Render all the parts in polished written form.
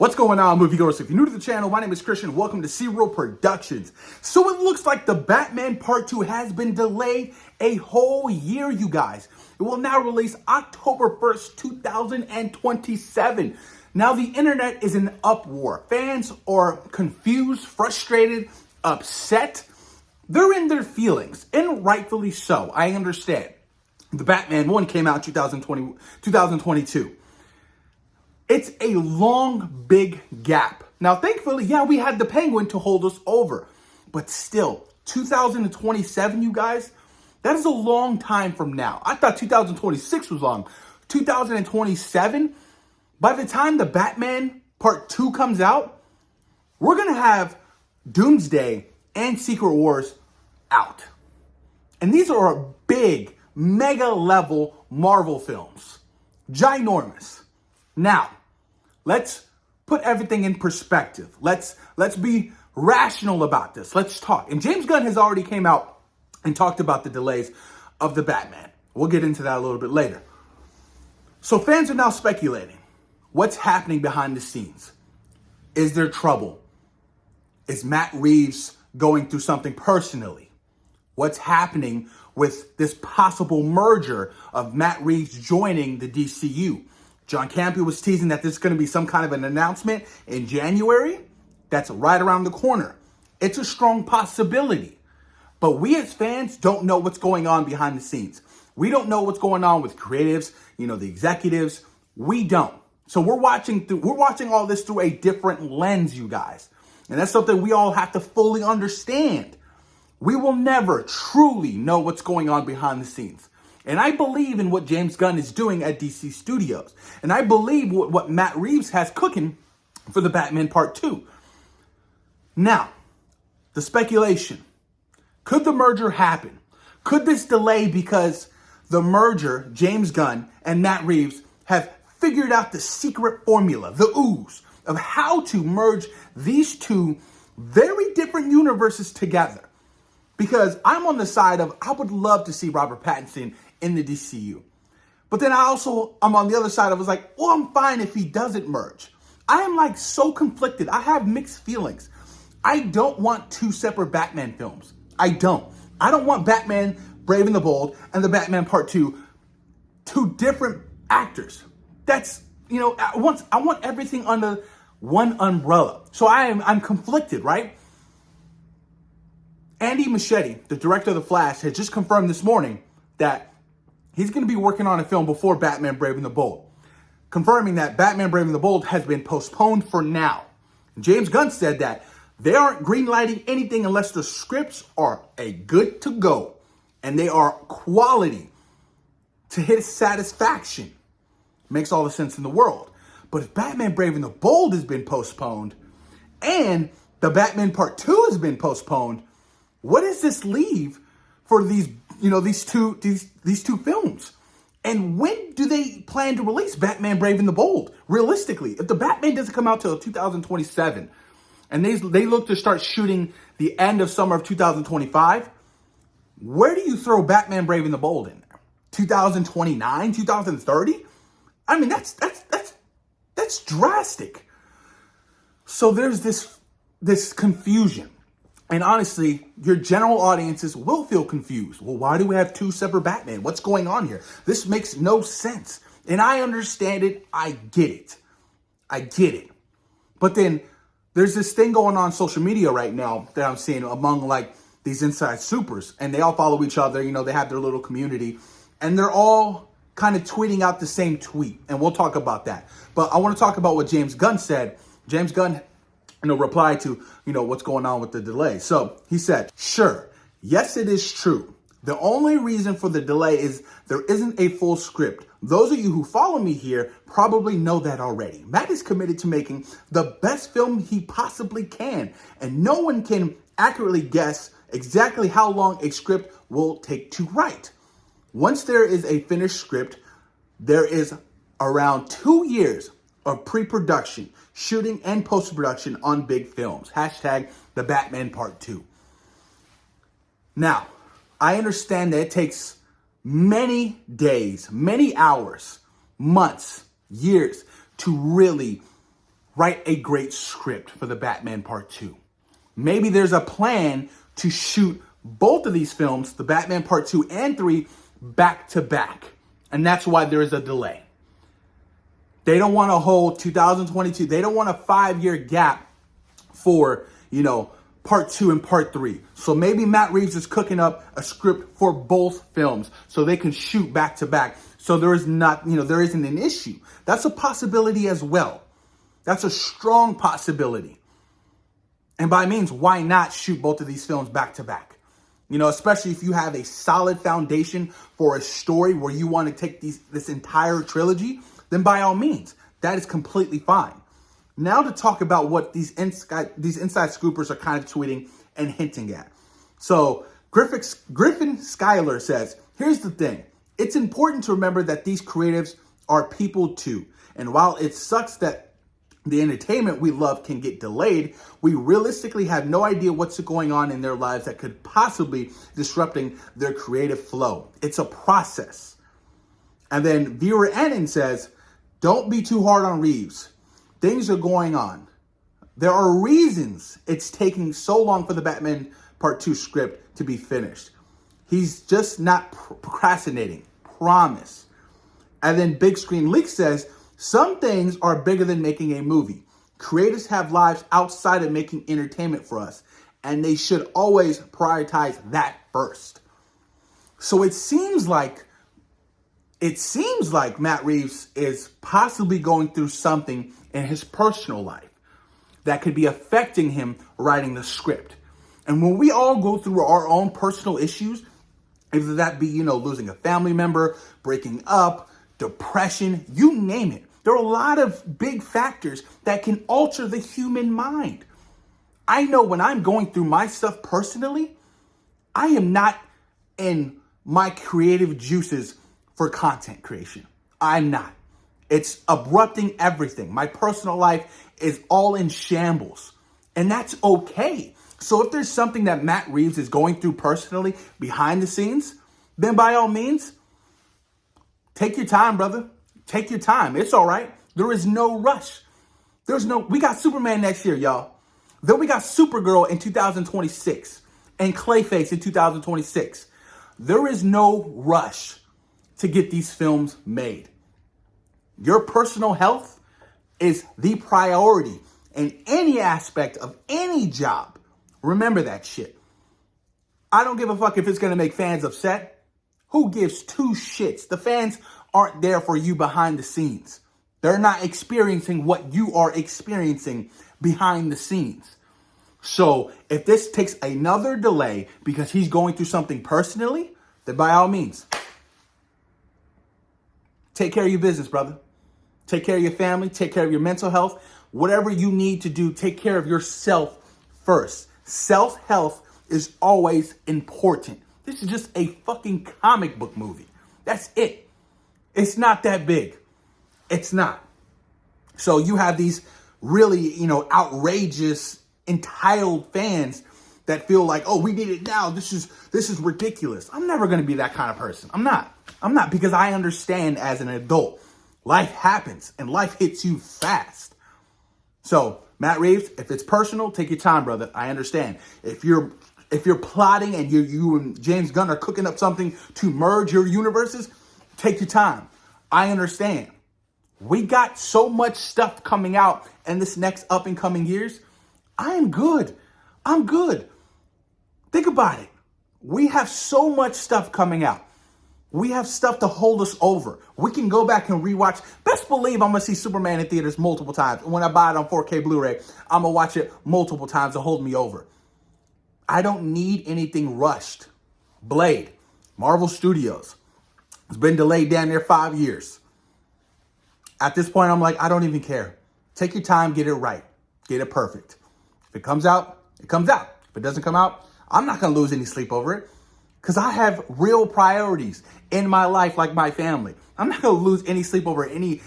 What's going on, moviegoers? If you're new to the channel, my name is Christian. Welcome to C-Real Productions. So it looks like The Batman Part 2 has been delayed a whole year, you guys. It will now release October 1st, 2027. Now, the internet is in uproar. Fans are confused, frustrated, upset. They're in their feelings, and rightfully so. I understand. The Batman 1 came out in 2022. It's a long, big gap. Now, thankfully, we had the Penguin to hold us over. But still, 2027, you guys, that is a long time from now. I thought 2026 was long. 2027, by the time the Batman Part 2 comes out, we're going to have Doomsday and Secret Wars out. And these are big, mega-level Marvel films. Ginormous. Now, let's put everything in perspective. Let's be rational about this. Let's talk. And James Gunn has already came out and talked about the delays of the Batman. We'll get into that a little bit later. So fans are now speculating. What's happening behind the scenes? Is there trouble? Is Matt Reeves going through something personally? What's happening with this possible merger of Matt Reeves joining the DCU? John Campea was teasing that there's going to be some kind of an announcement in January. That's right around the corner. It's a strong possibility. But we as fans don't know what's going on behind the scenes. We don't know what's going on with creatives, the executives. We don't. So we're watching all this through a different lens, you guys. And that's something we all have to fully understand. We will never truly know what's going on behind the scenes. And I believe in what James Gunn is doing at DC Studios. And I believe what Matt Reeves has cooking for the Batman Part 2. Now, the speculation. Could the merger happen? Could this delay because the merger, James Gunn and Matt Reeves, have figured out the secret formula, the ooze, of how to merge these two very different universes together? Because I'm on the side of, I would love to see Robert Pattinson in the DCU. But then I'm on the other side. I was like, well, I'm fine if he doesn't merge. I am so conflicted. I have mixed feelings. I don't want two separate Batman films. I don't want Batman Brave and the Bold and the Batman Part 2, two different actors. That's, I want everything under one umbrella. So I'm conflicted, right? Andy Muschietti, the director of The Flash, has just confirmed this morning that he's going to be working on a film before Batman Brave and the Bold, confirming that Batman Brave and the Bold has been postponed for now. James Gunn said that they aren't greenlighting anything unless the scripts are a good to go and they are quality to his satisfaction. Makes all the sense in the world. But if Batman Brave and the Bold has been postponed and the Batman Part 2 has been postponed, what does this leave for these two films? And when do they plan to release Batman Brave and the Bold? Realistically, if the Batman doesn't come out till 2027 and they look to start shooting the end of summer of 2025, where do you throw Batman Brave and the Bold in there? 2029, 2030? I mean, that's drastic. So there's this confusion. And honestly, your general audiences will feel confused. Well, why do we have two separate Batman? What's going on here? This makes no sense. And I understand it. I get it. But then there's this thing going on social media right now that I'm seeing among these inside supers. And they all follow each other. They have their little community. And they're all kind of tweeting out the same tweet. And we'll talk about that. But I want to talk about what James Gunn said. James Gunn reply to, what's going on with the delay. So he said, sure, yes, it is true. The only reason for the delay is there isn't a full script. Those of you who follow me here probably know that already. Matt is committed to making the best film he possibly can, and no one can accurately guess exactly how long a script will take to write. Once there is a finished script, there is around 2 years of pre-production, shooting, and post-production on big films. Hashtag the Batman Part 2. Now, I understand that it takes many days, many hours, months, years to really write a great script for the Batman Part 2. Maybe there's a plan to shoot both of these films, the Batman Part 2 and 3, back to back. And that's why there is a delay. They don't want to hold 2022. They don't want a 5-year gap for, Part 2 and Part 3. So maybe Matt Reeves is cooking up a script for both films so they can shoot back to back. So there isn't an issue. That's a possibility as well. That's a strong possibility. And by means, why not shoot both of these films back to back? Especially if you have a solid foundation for a story where you want to take this entire trilogy, then by all means, that is completely fine. Now to talk about what these inside scoopers are kind of tweeting and hinting at. So Griffin Schuyler says, here's the thing. It's important to remember that these creatives are people too. And while it sucks that the entertainment we love can get delayed, we realistically have no idea what's going on in their lives that could possibly disrupting their creative flow. It's a process. And then Vera Annan says, don't be too hard on Reeves. Things are going on. There are reasons it's taking so long for the Batman Part 2 script to be finished. He's just not procrastinating. Promise. And then Big Screen Leak says, some things are bigger than making a movie. Creators have lives outside of making entertainment for us, and they should always prioritize that first. So it seems like Matt Reeves is possibly going through something in his personal life that could be affecting him writing the script. And when we all go through our own personal issues, either that be, losing a family member, breaking up, depression, you name it. There are a lot of big factors that can alter the human mind. I know when I'm going through my stuff personally, I am not in my creative juices for content creation. I'm not. It's abrupting everything. My personal life is all in shambles, and that's okay. So if there's something that Matt Reeves is going through personally behind the scenes, then by all means, take your time, brother. Take your time. It's all right. There is no rush. We got Superman next year, y'all. Then we got Supergirl in 2026 and Clayface in 2026. There is no rush to get these films made. Your personal health is the priority in any aspect of any job. Remember that shit. I don't give a fuck if it's going to make fans upset. Who gives two shits? The fans aren't there for you behind the scenes. They're not experiencing what you are experiencing behind the scenes. So if this takes another delay because he's going through something personally, then by all means, take care of your business, brother. Take care of your family. Take care of your mental health. Whatever you need to do, take care of yourself first. Self-health is always important. This is just a fucking comic book movie. That's it. It's not that big. It's not. So you have these really, outrageous, entitled fans that feel like, oh, we need it now. This is ridiculous. I'm never going to be that kind of person. I'm not because I understand as an adult. Life happens and life hits you fast. So Matt Reeves, if it's personal, take your time, brother. I understand. If you're plotting and you and James Gunn are cooking up something to merge your universes, take your time. I understand. We got so much stuff coming out in this next up and coming years. I am good. I'm good. Think about it. We have so much stuff coming out. We have stuff to hold us over. We can go back and rewatch. Best believe I'm going to see Superman in theaters multiple times. And when I buy it on 4K Blu-ray, I'm going to watch it multiple times to hold me over. I don't need anything rushed. Blade, Marvel Studios. It's been delayed damn near 5 years. At this point, I'm like, I don't even care. Take your time, get it right. Get it perfect. If it comes out, it comes out. If it doesn't come out, I'm not going to lose any sleep over it. Because I have real priorities in my life, like my family. I'm not going to lose any sleep over any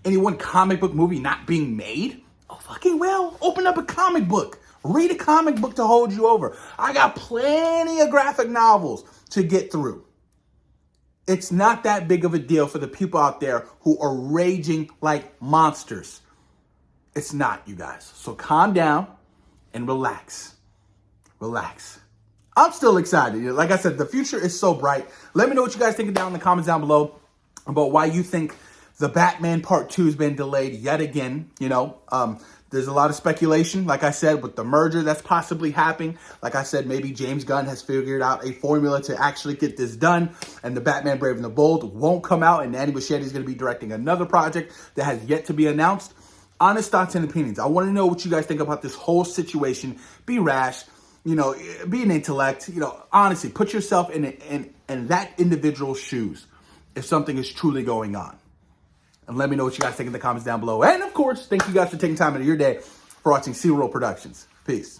one comic book movie not being made. Oh, fucking well. Open up a comic book. Read a comic book to hold you over. I got plenty of graphic novels to get through. It's not that big of a deal for the people out there who are raging like monsters. It's not, you guys. So calm down and relax. Relax. I'm still excited. Like I said, the future is so bright. Let me know what you guys think down in the comments down below about why you think the Batman Part 2 has been delayed yet again. There's a lot of speculation, like I said, with the merger that's possibly happening. Like I said, maybe James Gunn has figured out a formula to actually get this done, and the Batman Brave and the Bold won't come out, and Andy Muschietti is going to be directing another project that has yet to be announced. Honest thoughts and opinions. I want to know what you guys think about this whole situation. Be rash, be an intellect. Honestly, put yourself in that individual's shoes if something is truly going on. And let me know what you guys think in the comments down below. And of course, thank you guys for taking time out of your day for watching C-Roll Productions. Peace.